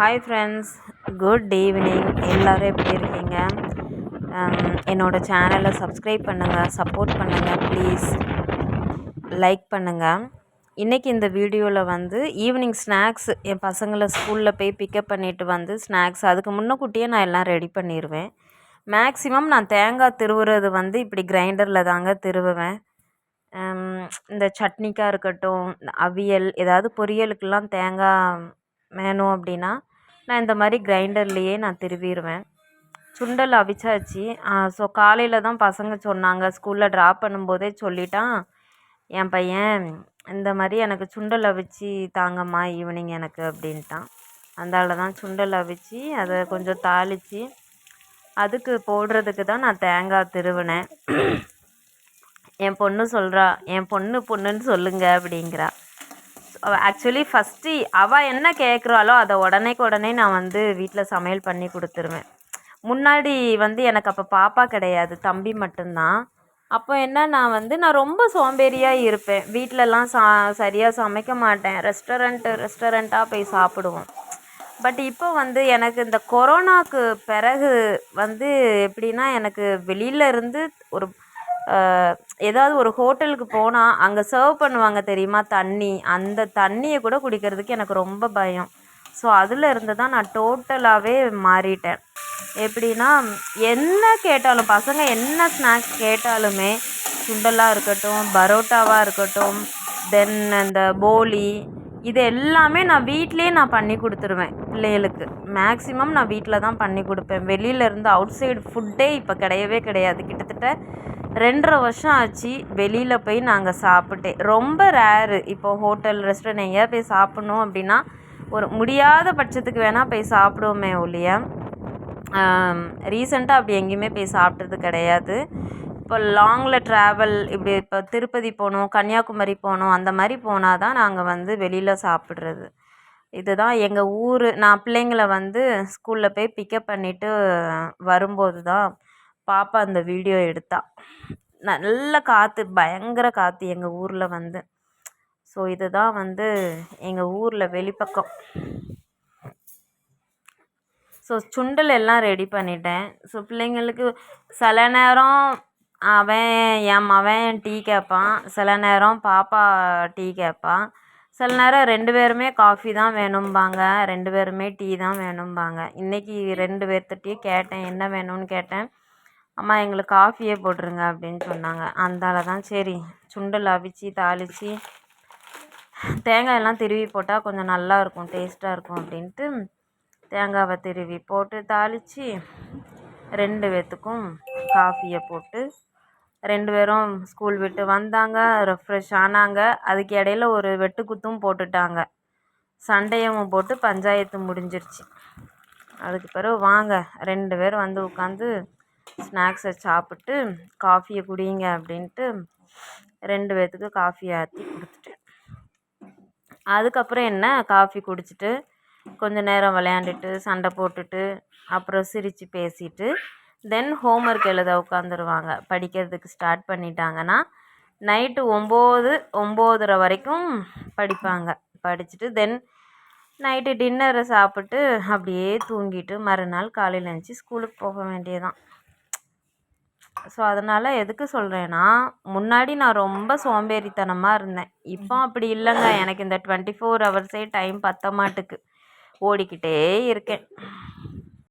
Hi friends, good evening. எல்லோரும் எப்படி இருக்கீங்க? என்னோடய சேனலை சப்ஸ்கிரைப் பண்ணுங்கள், சப்போர்ட் பண்ணுங்கள், ப்ளீஸ் லைக் பண்ணுங்கள். இன்றைக்கி இந்த வீடியோவில் வந்து ஈவினிங் ஸ்நாக்ஸ் என் பசங்களை ஸ்கூலில் போய் பிக்கப் பண்ணிவிட்டு வந்து ஸ்நாக்ஸ் அதுக்கு முன்னக்கூட்டியே நான் எல்லாம் ரெடி பண்ணிடுவேன். மேக்ஸிமம் நான் தேங்காய் திருவுறது வந்து இப்படி கிரைண்டரில் தாங்க திருவுவேன். இந்த சட்னிக்காக இருக்கட்டும், அவியல் ஏதாவது பொரியலுக்கெல்லாம் தேங்காய் வேணும் அப்படின்னா நான் இந்த மாதிரி கிரைண்டர்லேயே நான் திருவிடுவேன். சுண்டல் அவிச்சாச்சு. ஸோ காலையில் தான் பசங்க சொன்னாங்க, ஸ்கூலில் ட்ராப் பண்ணும்போதே சொல்லிட்டான் என் பையன், இந்த மாதிரி எனக்கு சுண்டல் அவிச்சு தாங்கம்மா ஈவினிங் எனக்கு அப்படின்ட்டான். அதனால தான் சுண்டல் அவிச்சு அதை கொஞ்சம் தாளித்து அதுக்கு போடுறதுக்கு தான் நான் தேங்காய் திருவினேன். என் பொண்ணு சொல்கிறா, என் பொண்ணுன்னு சொல்லுங்க அப்படிங்கிறா. ஆக்சுவலி ஃபஸ்ட்டு அவள் என்ன கேட்குறாளோ அதை உடனே நான் வந்து வீட்டில் சமையல் பண்ணி கொடுத்துருவேன். முன்னாடி வந்து எனக்கு அப்போ பாப்பா கிடையாது, தம்பி மட்டும்தான். அப்போ என்ன, நான் ரொம்ப சோம்பேறியாக இருப்பேன். வீட்டிலலாம் சரியாக சமைக்க மாட்டேன். ரெஸ்டாரண்ட்டாக போய் சாப்பிடுவோம். பட் இப்போ வந்து எனக்கு இந்த கொரோனாவுக்கு பிறகு வந்து எப்படின்னா, எனக்கு வெளியில் இருந்து ஒரு ஏதாவது ஒரு ஹோட்டலுக்கு போனால் அங்கே சர்வ் பண்ணுவாங்க தெரியுமா தண்ணி, அந்த தண்ணியை கூட குடிக்கிறதுக்கு எனக்கு ரொம்ப பயம். ஸோ அதில் இருந்து தான் நான் டோட்டலாகவே மாறிட்டேன். எப்படின்னா, என்ன கேட்டாலும் பசங்க என்ன ஸ்நாக்ஸ் கேட்டாலுமே, சுண்டலாக இருக்கட்டும், பரோட்டாவாக இருக்கட்டும், தென் அந்த போலி, இது எல்லாமே நான் வீட்லேயே நான் பண்ணி கொடுத்துருவேன் பிள்ளைகளுக்கு. மேக்ஸிமம் நான் வீட்டில் தான் பண்ணி கொடுப்பேன். வெளியிலேருந்து அவுட் சைடு ஃபுட்டே இப்போ கிடையவே கிடையாது. கிட்டத்தட்ட 2.5 வருஷம் ஆச்சு வெளியில் போய் நாங்கள் சாப்பிட்டேன். ரொம்ப ரேரு. இப்போ ஹோட்டல் ரெஸ்டாரண்ட் எங்கேயாவது போய் சாப்பிட்ணும் அப்படின்னா ஒரு முடியாத பட்சத்துக்கு வேணால் போய் சாப்பிடுவோமே ஒழிய ரீசெண்டாக அப்படி எங்கேயுமே போய் சாப்பிட்டது கிடையாது. இப்போ லாங்கில் ட்ராவல், இப்படி இப்போ திருப்பதி போகணும், கன்னியாகுமரி போகணும், அந்த மாதிரி போனால் தான் நாங்கள் வந்து வெளியில் சாப்பிட்றது. இதுதான் எங்கள் ஊர். நான் பிள்ளைங்களை வந்து ஸ்கூலில் போய் பிக்கப் பண்ணிவிட்டு வரும்போது தான் பாப்பா அந்த வீடியோ எடுத்தா. நல்ல காற்று, பயங்கர காற்று எங்கள் ஊரில் வந்து. ஸோ இதுதான் வந்து எங்கள் ஊரில் வெளிப்பக்கம். ஸோ சுண்டல் எல்லாம் ரெடி பண்ணிட்டேன். ஸோ பிள்ளைங்களுக்கு சில நேரம் என் மகன் டீ கேட்பான், சில நேரம் பாப்பா டீ கேட்பான், சில நேரம் 2 பேருமே காஃபி தான் வேணும்பாங்க, 2 பேருமே டீ தான் வேணும்பாங்க. இன்றைக்கி 2 பேர்த்திட்டையும் கேட்டேன், என்ன வேணும்னு கேட்டேன். அம்மா எங்களுக்கு காஃபியே போட்டுருங்க அப்படின்னு சொன்னாங்க. அந்தால தான் சரி சுண்டல் அவிச்சு தாளித்து தேங்காயெல்லாம் திருவி போட்டால் கொஞ்சம் நல்லாயிருக்கும், டேஸ்ட்டாக இருக்கும் அப்படின்ட்டு தேங்காவை திருவி போட்டு தாளித்து 2 பேர்த்துக்கும் காஃபியை போட்டு 2 பேரும் ஸ்கூல் விட்டு வந்தாங்க, ரெஃப்ரெஷ் ஆனாங்க. அதுக்கு இடையில ஒரு வெட்டுக்குத்தும் போட்டுட்டாங்க. சண்டையும் போட்டு பஞ்சாயத்து முடிஞ்சிருச்சு. அதுக்கு பிறகு வாங்க 2 பேர் வந்து உட்காந்து ஸ்நாக்ஸை சாப்பிட்டு காஃபியை குடிங்க அப்படின்ட்டு 2 பேர்த்துக்கு காஃபியை ஆற்றி கொடுத்துட்டேன். அதுக்கப்புறம் என்ன, காஃபி குடிச்சிட்டு கொஞ்சம் நேரம் விளையாண்டுட்டு சண்டை போட்டுட்டு அப்புறம் சிரித்து பேசிட்டு தென் ஹோம்ஒர்க் எழுத உட்காந்துருவாங்க. படிக்கிறதுக்கு ஸ்டார்ட் பண்ணிட்டாங்கன்னா நைட்டு 9:30 வரைக்கும் படிப்பாங்க. படிச்சுட்டு தென் நைட்டு டின்னரை சாப்பிட்டு அப்படியே தூங்கிட்டு மறுநாள் காலையில் எழுந்துச்சி ஸ்கூலுக்கு போக வேண்டியதான். ஸோ அதனால் எதுக்கு சொல்கிறேன்னா, முன்னாடி நான் ரொம்ப சோம்பேறித்தனமாக இருந்தேன். இப்போ அப்படி இல்லைங்க. எனக்கு இந்த 24 ஹவர்ஸே டைம் பத்த மாட்டுக்கு, ஓடிக்கிட்டே இருக்கேன்.